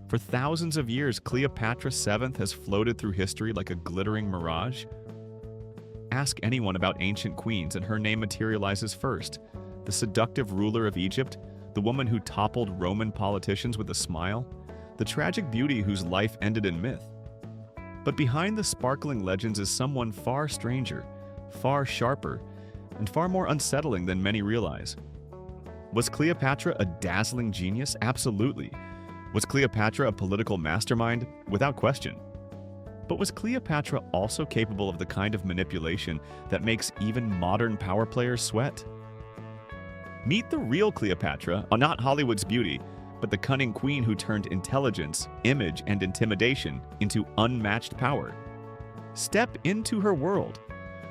For thousands of years, Cleopatra VII has floated through history like a glittering mirage. Ask anyone about ancient queens and her name materializes first. The seductive ruler of Egypt, the woman who toppled Roman politicians with a smile, the tragic beauty whose life ended in myth. But behind the sparkling legends is someone far stranger, far sharper, and far more unsettling than many realize. Was Cleopatra a dazzling genius? Absolutely. Was Cleopatra a political mastermind? Without question. But was Cleopatra also capable of the kind of manipulation that makes even modern power players sweat? Meet the real Cleopatra, not Hollywood's beauty, but the cunning queen who turned intelligence, image, and intimidation into unmatched power. Step into her world,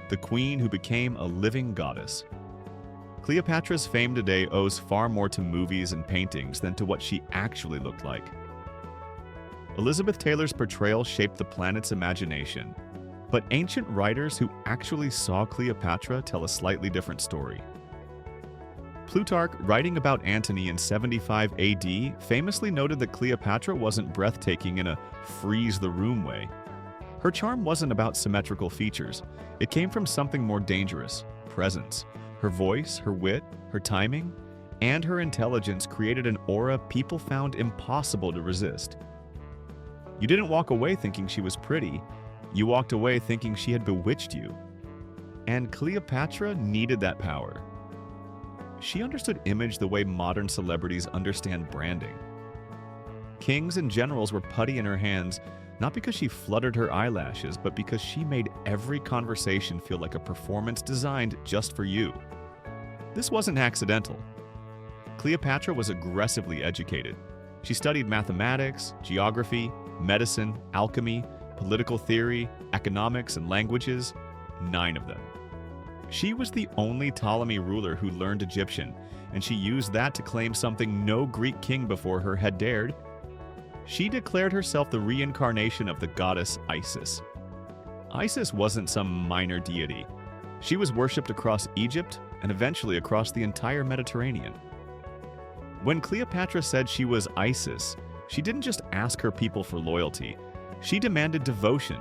the queen who became a living goddess. Cleopatra's fame today owes far more to movies and paintings than to what she actually looked like. Elizabeth Taylor's portrayal shaped the planet's imagination, but ancient writers who actually saw Cleopatra tell a slightly different story. Plutarch, writing about Antony in 75 AD, famously noted that Cleopatra wasn't breathtaking in a freeze-the-room way. Her charm wasn't about symmetrical features. It came from something more dangerous: presence. Her voice, her wit, her timing, and her intelligence created an aura people found impossible to resist. You didn't walk away thinking she was pretty. You walked away thinking she had bewitched you. And Cleopatra needed that power. She understood image the way modern celebrities understand branding. Kings and generals were putty in her hands, not because she fluttered her eyelashes, but because she made every conversation feel like a performance designed just for you. This wasn't accidental. Cleopatra was aggressively educated. She studied mathematics, geography, medicine, alchemy, political theory, economics, and languages, 9 of them. She was the only Ptolemy ruler who learned Egyptian, and she used that to claim something no Greek king before her had dared. She declared herself the reincarnation of the goddess Isis. Isis wasn't some minor deity. She was worshipped across Egypt and eventually across the entire Mediterranean. When Cleopatra said she was Isis, she didn't just ask her people for loyalty. She demanded devotion.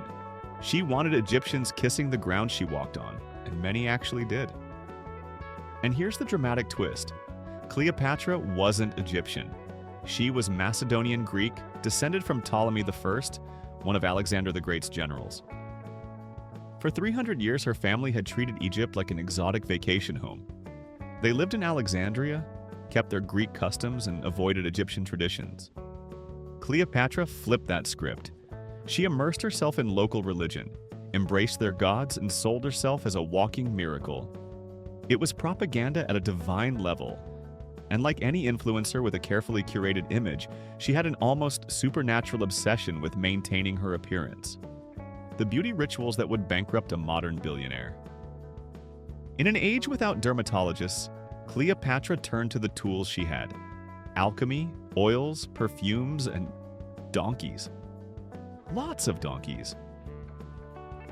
She wanted Egyptians kissing the ground she walked on, and many actually did. And here's the dramatic twist. Cleopatra wasn't Egyptian. She was Macedonian Greek, descended from Ptolemy I, one of Alexander the Great's generals. For 300 years, her family had treated Egypt like an exotic vacation home. They lived in Alexandria, kept their Greek customs, and avoided Egyptian traditions. Cleopatra flipped that script. She immersed herself in local religion, embraced their gods, and sold herself as a walking miracle. It was propaganda at a divine level. And like any influencer with a carefully curated image, she had an almost supernatural obsession with maintaining her appearance. The beauty rituals that would bankrupt a modern billionaire. In an age without dermatologists, Cleopatra turned to the tools she had: alchemy, oils, perfumes, and donkeys. Lots of donkeys.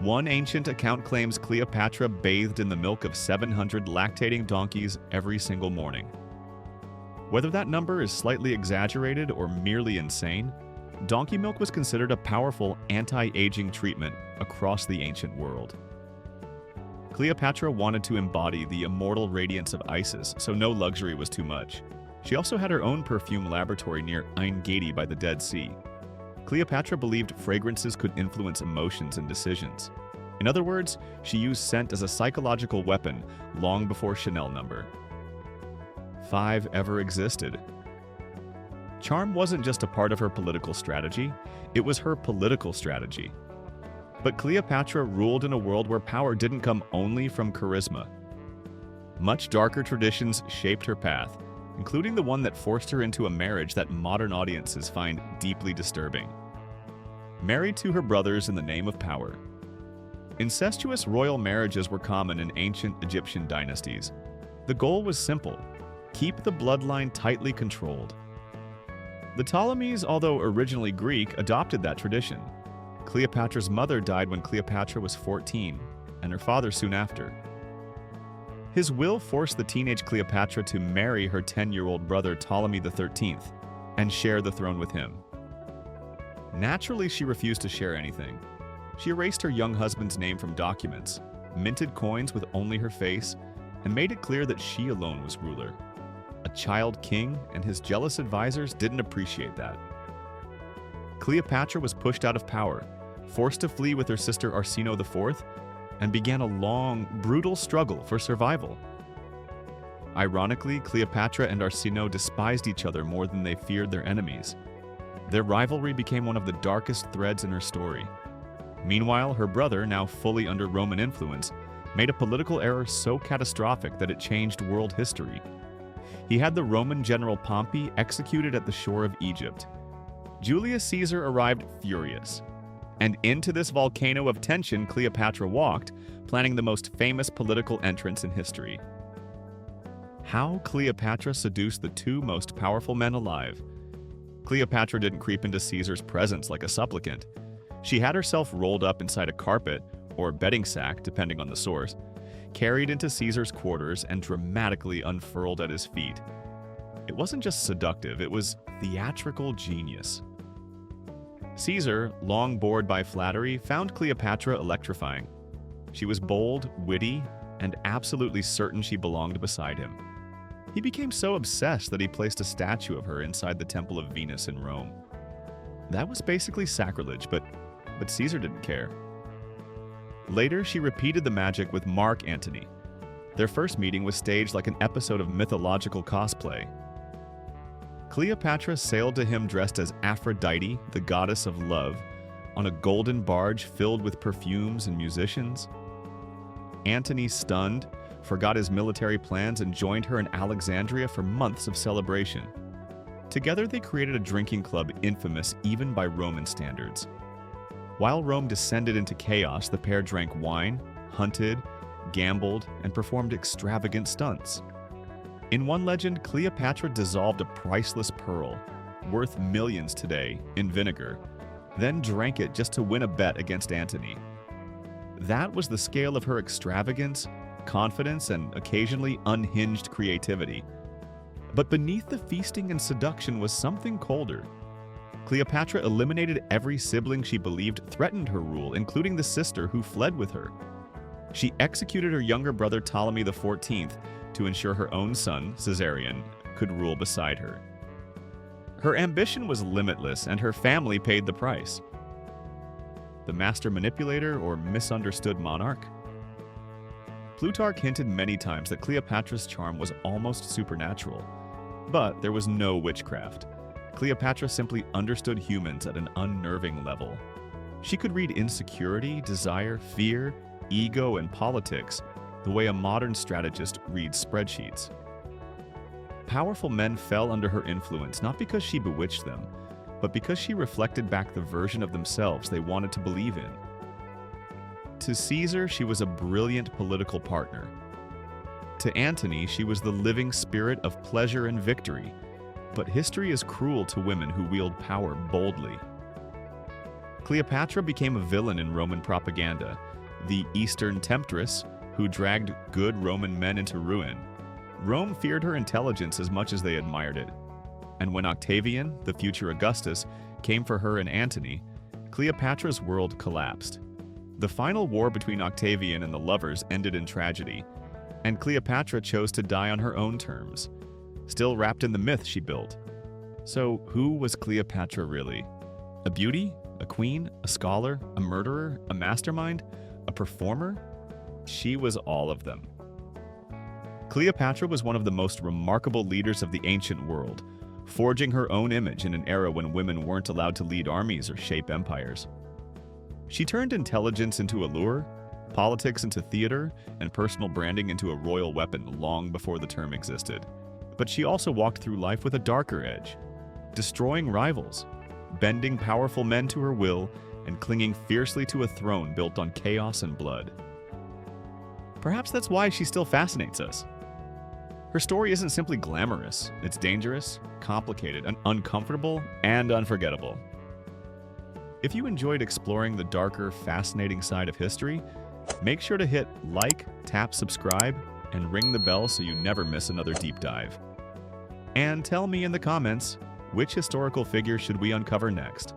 One ancient account claims Cleopatra bathed in the milk of 700 lactating donkeys every single morning. Whether that number is slightly exaggerated or merely insane, donkey milk was considered a powerful anti-aging treatment across the ancient world. Cleopatra wanted to embody the immortal radiance of Isis, so no luxury was too much. She also had her own perfume laboratory near Ein Gedi by the Dead Sea. Cleopatra believed fragrances could influence emotions and decisions. In other words, she used scent as a psychological weapon long before Chanel No. 5 ever existed. Charm wasn't just a part of her political strategy, it was her political strategy. But Cleopatra ruled in a world where power didn't come only from charisma. Much darker traditions shaped her path, including the one that forced her into a marriage that modern audiences find deeply disturbing. Married to her brothers in the name of power. Incestuous royal marriages were common in ancient Egyptian dynasties. The goal was simple: keep the bloodline tightly controlled. The Ptolemies, although originally Greek, adopted that tradition. Cleopatra's mother died when Cleopatra was 14, and her father soon after. His will forced the teenage Cleopatra to marry her 10-year-old brother Ptolemy XIII and share the throne with him. Naturally, she refused to share anything. She erased her young husband's name from documents, minted coins with only her face, and made it clear that she alone was ruler. A child king and his jealous advisors didn't appreciate that. Cleopatra was pushed out of power, forced to flee with her sister Arsinoe IV, and began a long, brutal struggle for survival. Ironically, Cleopatra and Arsinoe despised each other more than they feared their enemies. Their rivalry became one of the darkest threads in her story. Meanwhile, her brother, now fully under Roman influence, made a political error so catastrophic that it changed world history. He had the Roman general Pompey executed at the shore of Egypt. Julius Caesar arrived furious. And into this volcano of tension Cleopatra walked, planning the most famous political entrance in history. How Cleopatra seduced the two most powerful men alive. Cleopatra didn't creep into Caesar's presence like a supplicant. She had herself rolled up inside a carpet, or bedding sack, depending on the source, carried into Caesar's quarters and dramatically unfurled at his feet. It wasn't just seductive, it was theatrical genius. Caesar, long bored by flattery, found Cleopatra electrifying. She was bold, witty, and absolutely certain she belonged beside him. He became so obsessed that he placed a statue of her inside the Temple of Venus in Rome. That was basically sacrilege, but Caesar didn't care. Later, she repeated the magic with Mark Antony. Their first meeting was staged like an episode of mythological cosplay. Cleopatra sailed to him dressed as Aphrodite, the goddess of love, on a golden barge filled with perfumes and musicians. Antony, stunned, forgot his military plans and joined her in Alexandria for months of celebration. Together, they created a drinking club infamous even by Roman standards. While Rome descended into chaos, the pair drank wine, hunted, gambled, and performed extravagant stunts. In one legend, Cleopatra dissolved a priceless pearl, worth millions today, in vinegar, then drank it just to win a bet against Antony. That was the scale of her extravagance, confidence, and occasionally unhinged creativity. But beneath the feasting and seduction was something colder. Cleopatra eliminated every sibling she believed threatened her rule, including the sister who fled with her. She executed her younger brother Ptolemy XIV to ensure her own son, Caesarion, could rule beside her. Her ambition was limitless, and her family paid the price. The master manipulator or misunderstood monarch? Plutarch hinted many times that Cleopatra's charm was almost supernatural. But there was no witchcraft. Cleopatra simply understood humans at an unnerving level. She could read insecurity, desire, fear, ego, and politics the way a modern strategist reads spreadsheets. Powerful men fell under her influence not because she bewitched them, but because she reflected back the version of themselves they wanted to believe in. To Caesar, she was a brilliant political partner. To Antony, she was the living spirit of pleasure and victory. But history is cruel to women who wield power boldly. Cleopatra became a villain in Roman propaganda, the Eastern temptress who dragged good Roman men into ruin. Rome feared her intelligence as much as they admired it. And when Octavian, the future Augustus, came for her and Antony, Cleopatra's world collapsed. The final war between Octavian and the lovers ended in tragedy, and Cleopatra chose to die on her own terms, still wrapped in the myth she built. So who was Cleopatra really? A beauty? A queen? A scholar? A murderer? A mastermind? A performer? She was all of them. Cleopatra was one of the most remarkable leaders of the ancient world, forging her own image in an era when women weren't allowed to lead armies or shape empires. She turned intelligence into allure, politics into theater, and personal branding into a royal weapon long before the term existed. But she also walked through life with a darker edge, destroying rivals, bending powerful men to her will, and clinging fiercely to a throne built on chaos and blood. Perhaps that's why she still fascinates us. Her story isn't simply glamorous, it's dangerous, complicated, and uncomfortable, and unforgettable. If you enjoyed exploring the darker, fascinating side of history, make sure to hit like, tap subscribe, and ring the bell so you never miss another deep dive. And tell me in the comments, which historical figure should we uncover next?